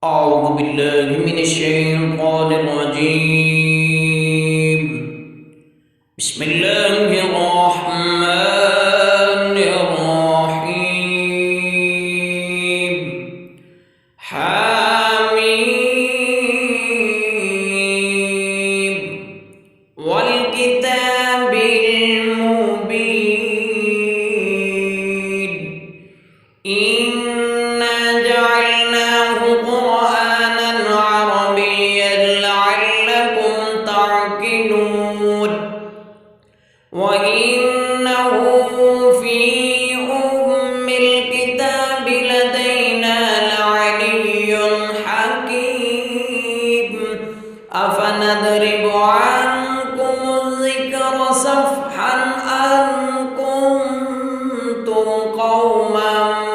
أعوذ بالله من الشيطان الرجيم. بسم الله الرحمن الرحيم. حميم والكتاب المبين إنا جعلناه قرآنا عربيا لعلكم تعقلون وإنه في أم الكتاب لدينا لعلي حكيم أفنضرب عنكم الذكر صفحا أن كنتم قوما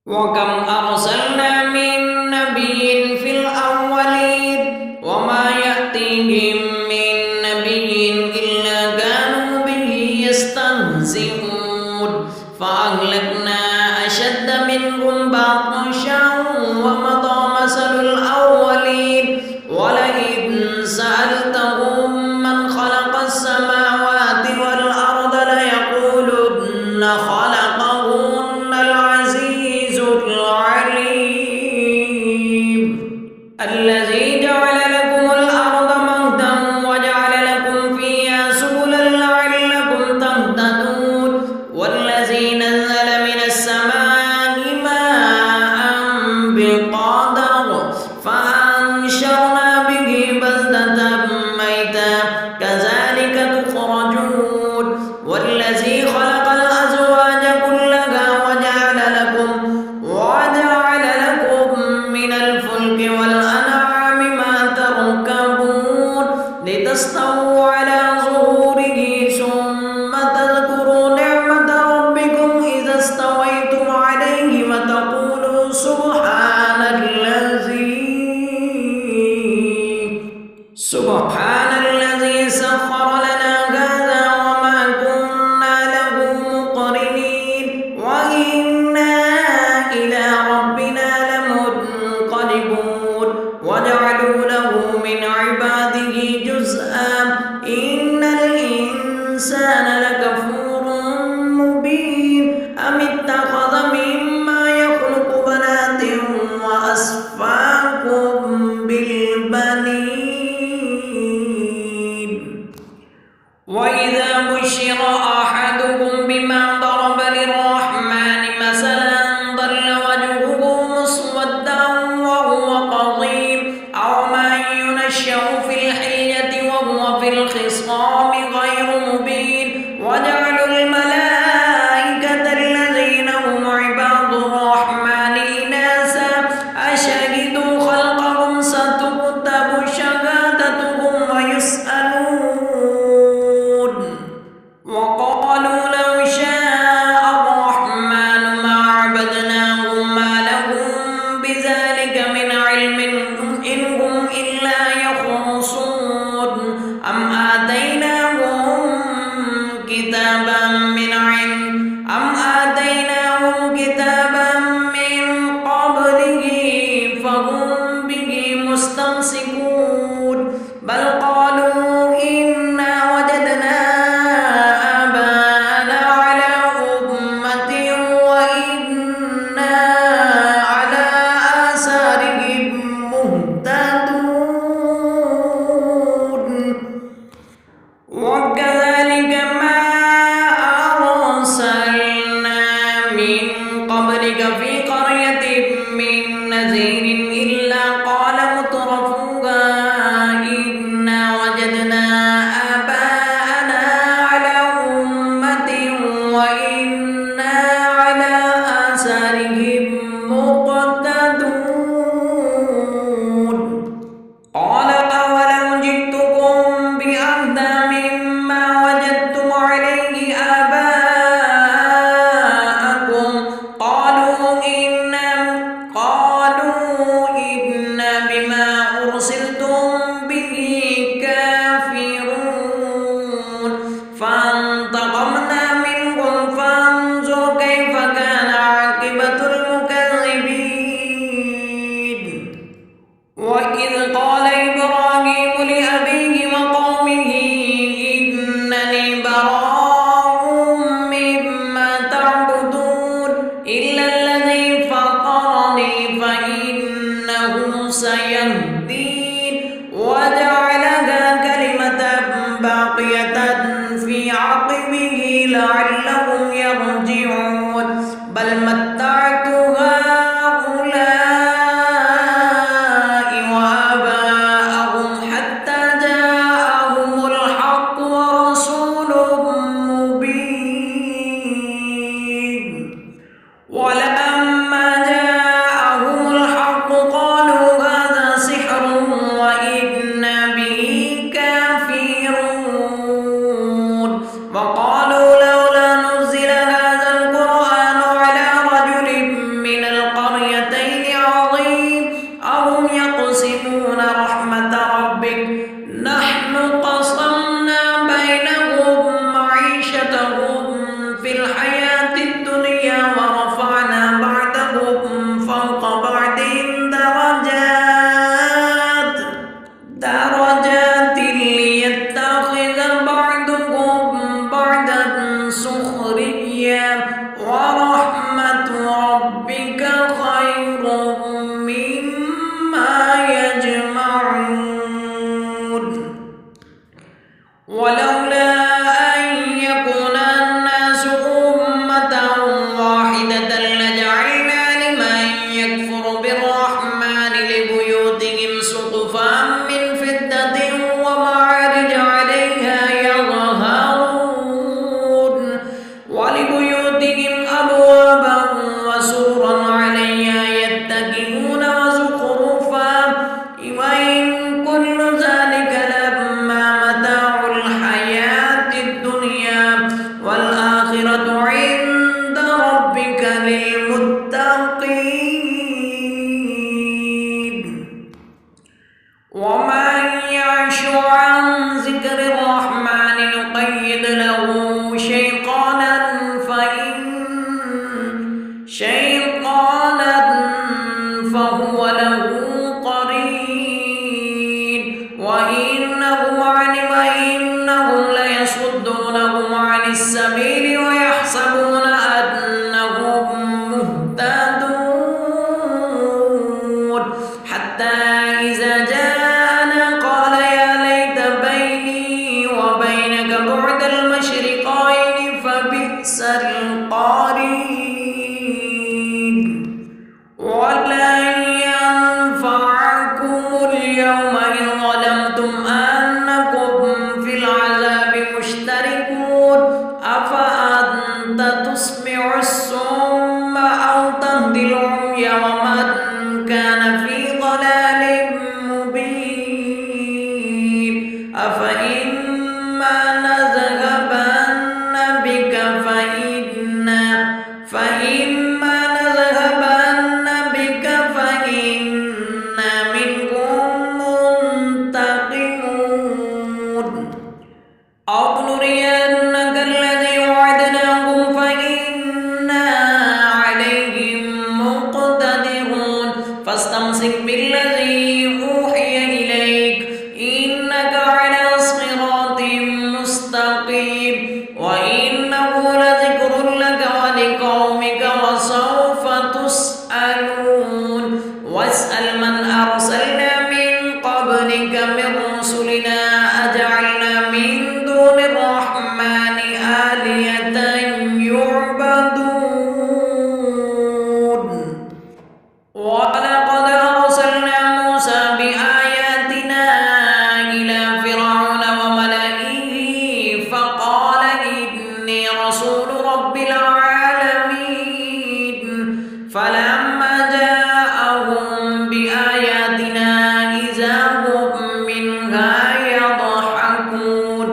وكم أرسلنا من نبي في الأولين وما يأتيهم من نبي إلا كانوا به يستهزئون فأهلكنا أشد منهم بطشا ومضى مثل الأولين ولئن سألتهم من خلق السماوات والأرض ليقولن خلقهن العزيز العليم الذي جعل لكم الأرض مهدا وجعل لكم فيها سبلا لعلكم تهتدون والذي نزل من السماء ماء بقدر فأنشرنا به بلدة ميتا كذلك تخرجون والذي خلق الأزواج كلها وجعل لكم من الفلك والأنعام ما تركبون لتستووا على ظهوره ثم تذكروا نعمة ربكم إذا استويتم عليه وتقولوا سبحان الذي سخر لنا هذا وما كنا له مقرنين وإنا إلى ربنا لمنقلبون وجعلوا له من عباده جزءا إن الإنسان لكفور مبين أم اتخذ مما يخلق بنات وأصفاكم بالبنين وإذا بشر أحدكم بما ضرب للرحمن مثلا ظل وجهه مسودا وهو قضيب أو من ينشأ في الحلية وهو في الخصام غير مبين وجعلوا الملائكة الذين هم عباد الرحمن إناثا أشهدوا خلقهم ستكتب شهادتهم ويسألون وقالوا لو شاء الرحمن ما عبدناهم ما لهم بذلك من علم إن هم إلا يخرصون أم آتيناهم كتابا من قبله فهم به مستمسكون بل قالوا إنا وجدنا آباءنا على أمة وإنا على آثارهم مهتدون وكذلك ما أرسلنا من قبلك في قرية من نذير إلا قال مترفوها إنا وجدنا آباءنا على أمة وإنا على آثارهم مقتدون قال أولو جئتكم بأهدى مما وجدتم عليه آباءكم قالوا إنا بما أرسلتم به كافرون فانتقمنا منهم هم يرجعون بل متعت هؤلاء وآباءهم حتى جاءهم الحق ورسول مبين ولما جاءهم الحق قالوا هذا سحر وإنا به كافرون وقالوا لولا نزل هذا القرآن على رجل من القريتين عظيم أهم يقسمون رحمة ربك نحن قسمنا بينهم معيشتهم في الحياة الدنيا ورفعنا بعضهم فوق بعض درجات ليتخذ بعضهم بعضا سخريا ورحمة ربك خير مما يجمعون ولولا أن يكون الناس أمة واحدة لجعلنا لمن يكفر بالرحمن لبيوتهم سقفا من فضة ومعارج عليها يظهرون ولبيوتهم أبوابا وسورا عليها يتكئون وزخرفا وإن كل ذلك لما متاع الحياة الدنيا والآخرة عند ربك للمتقين ومن يعش عن ذكر الرحمن نقيد له شيطانا فهو له قرين وإنهم ليصدونهم عن السبيل ويحسبون أنهم مهتدون حتى إذا جاءنا قال يا ليت بيني وبينك بعد المشرقين فبئس القرين ولن ينفعكم اليوم إن ظلمتم أنكم في العذاب مشتركون أفأنت تسمع الصم أو تهدي العمي ومن كان في ضلال مبين أفإما نذهبن بك فإنا منكم منتقمون أو نرينك الذي وعدناهم فإنا عليهم مقتدرون فاستمسك بالذي أوحي إليك إنك على صراط مستقيم وإنه لذكر لك ولقومك وسوف تسألون واسأل من أرسلنا من قبلك من رسلنا أجعلنا من دون الرحمن آلهة يعبدون ولقد أرسلنا موسى بآياتنا إلى فرعون وملئه فقال إني رسول رب العالمين فلما جاءهم بآياتنا إذا هم منها يضحكون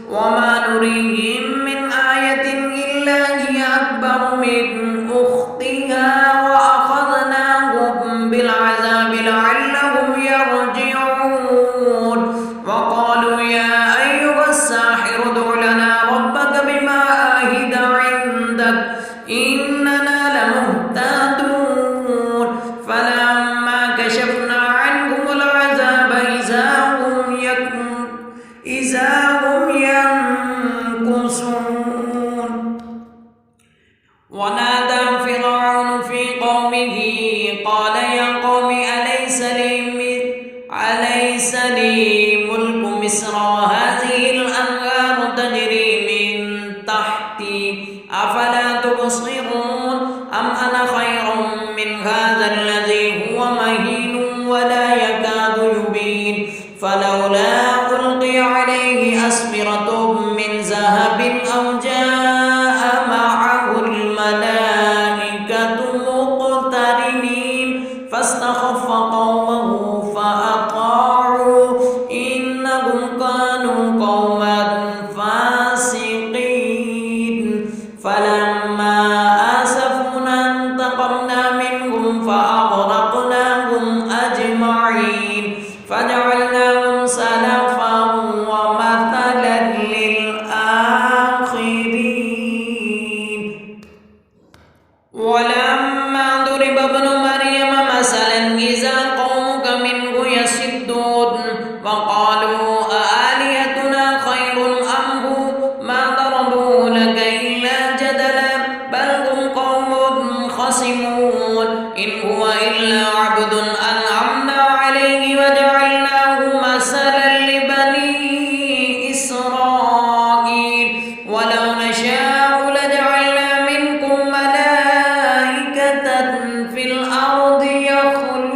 وما نريهم من آية إلا هي أكبر من أختها وأخذناهم بالعذاب لعلهم يرجعون وقالوا يا أيها الساحر ادع لنا ربك بما عهد عندك إننا لمهتدون فلما كشفنا عنهم العذاب إذا هم ينكثون ونادى فرعون في قومه قال يا قوم أليس لي ملك مصر وهذه الأنهار تجري من تحتي أفلا تبصرون أم أنا خير من هذا الذي هو مهين ولا يكاد يبين فلولا ألقي عليه أسورة من ذهب أو جاء معه الملائكة مقترنين فاستخف قومه فأطاعوه إنهم كانوا قوما فاسقين فلما آسفونا انتقمنا منهم فأغرقناهم أجمعين فجعلناهم سلفا ومثلا للآخرين ولما ضرب ابن مريم مثلا إذا قومك منه يصدون وقالوا أآلهتنا خير أم هو ما ضربوا لك إلا جدلا بل هم قوم خصمون إن هو إلا عبد أنعمنا عليه وجعلناه مثلا لبني إسرائيل ولو نشاء لجعلنا منكم ملائكة في الأرض يخلفون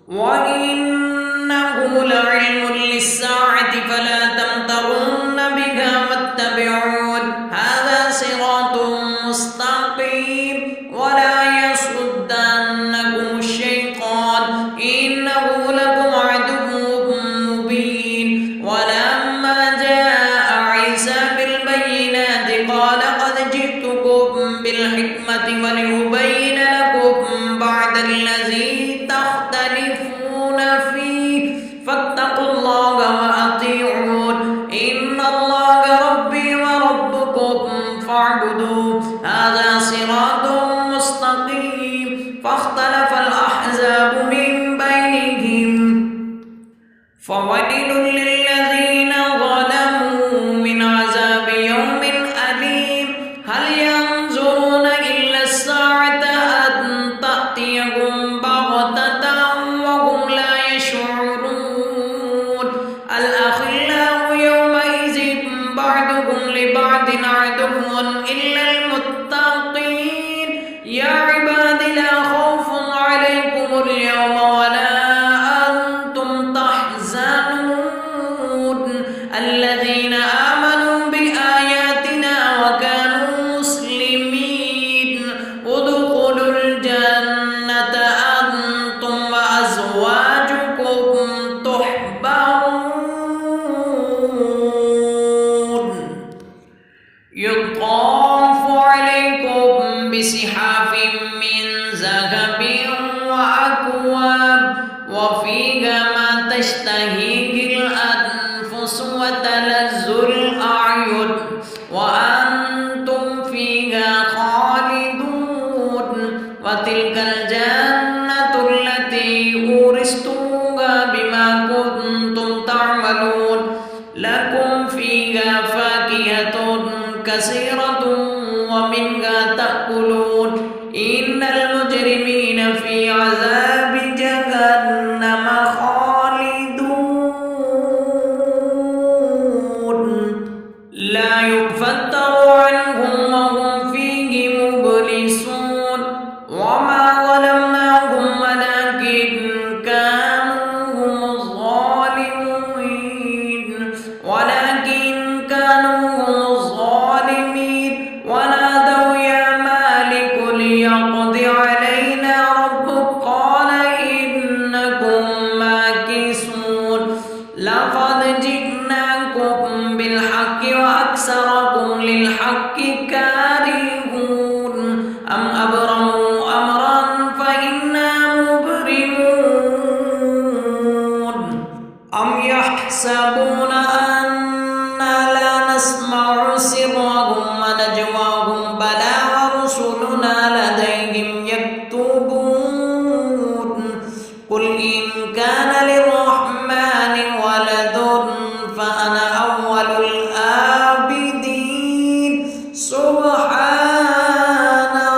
وإنه لعلم للساعة فلا تمترن بها واتبعون هذا صراط مستقيم ولا يصدنكم الشيطان إنه لكم عدو مبين ولما جاء عيسى بالبينات قال قد جئتكم بالحكمة ولأبين لكم بعد الذي تختلفون فيه فاتقوا الله وأطيعون إن الله ربي وربكم فاعبدوه هذا صراط مستقيم فاختلف الأحزاب من بينهم فويل للذين ظلموا من عذاب يوم أليم هل ينظرون إلا الساعة أن تأتيهم بغتة وهم لا يشعرون الأخلاء يومئذ بعضهم لبعض عدو إلا المتقين يا عباد لا خوف عليكم اليوم ولا أنتم تحزنون الذين آمنوا بآياتنا وكانوا مسلمين ادخلوا الجنة أنتم وأزواجكم تحبرون يطاف عليكم بصحاف من ذهب وأكواب وفيها ما تشتهيه الأنفس وتلذ الأعين وأنتم فيها خالدون وتلك الجنة التي أورثتموها بما كنتم تعملون لكم فيها فاكهة كثيرة ومنها تأكلون إن المجرمين في عذاب جهنم خالدون لا يفتر عنهم وهم فيه مبلسون وما ظلمناهم ولكن كانوا هم الظالمين ونادوا يا مالك ليقض علينا ربك قال إنكم ماكثون لقد جئناكم بالحق وأكثركم للحق كارهون أم أبرموا أمرا فإنا مبرمون أم يحسبون أنا لا نسمع سرهم ونجواهم بلى ورسلنا لديهم يكتبون قل إن كان للرحمن ولد فأنا أول العابدين سبحان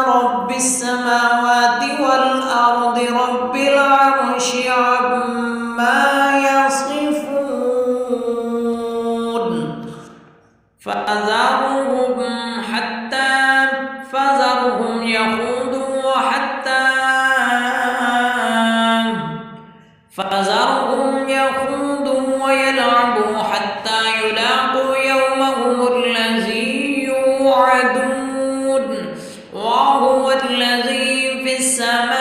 رب السماوات والأرض رب العرش عما يصفون فأذا فذرهم يخوضوا ويلعبوا حتى يلاقوا يومهم الذي يوعدون وهو الذي في السماء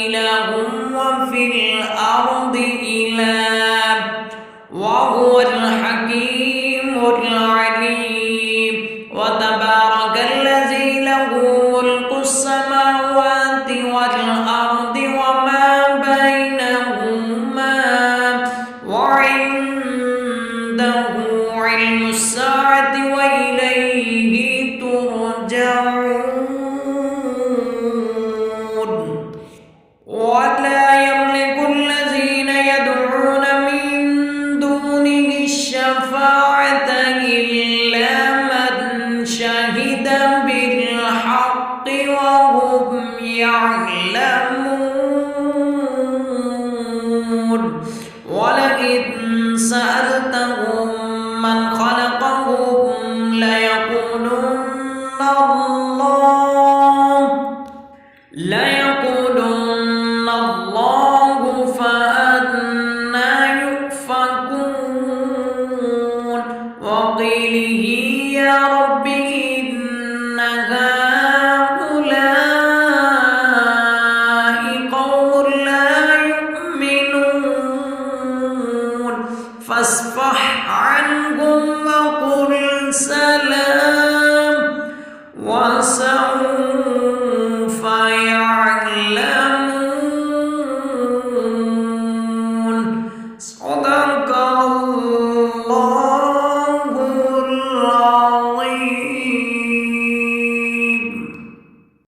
إله وفي الأرض إله وهو الحكيم العليم. وتبارك الذي له ملك السماوات والأرض وما بينهما وعنده علم الساعة وإليه ترجعون. ولا يملك الذين يدعون من دونه الشفاعة إلا من شهد بالحق وهم يعلمون. ولئن سألتهم من خلقهم ليقولن الله فأنى يؤفكون. وقيله يا رب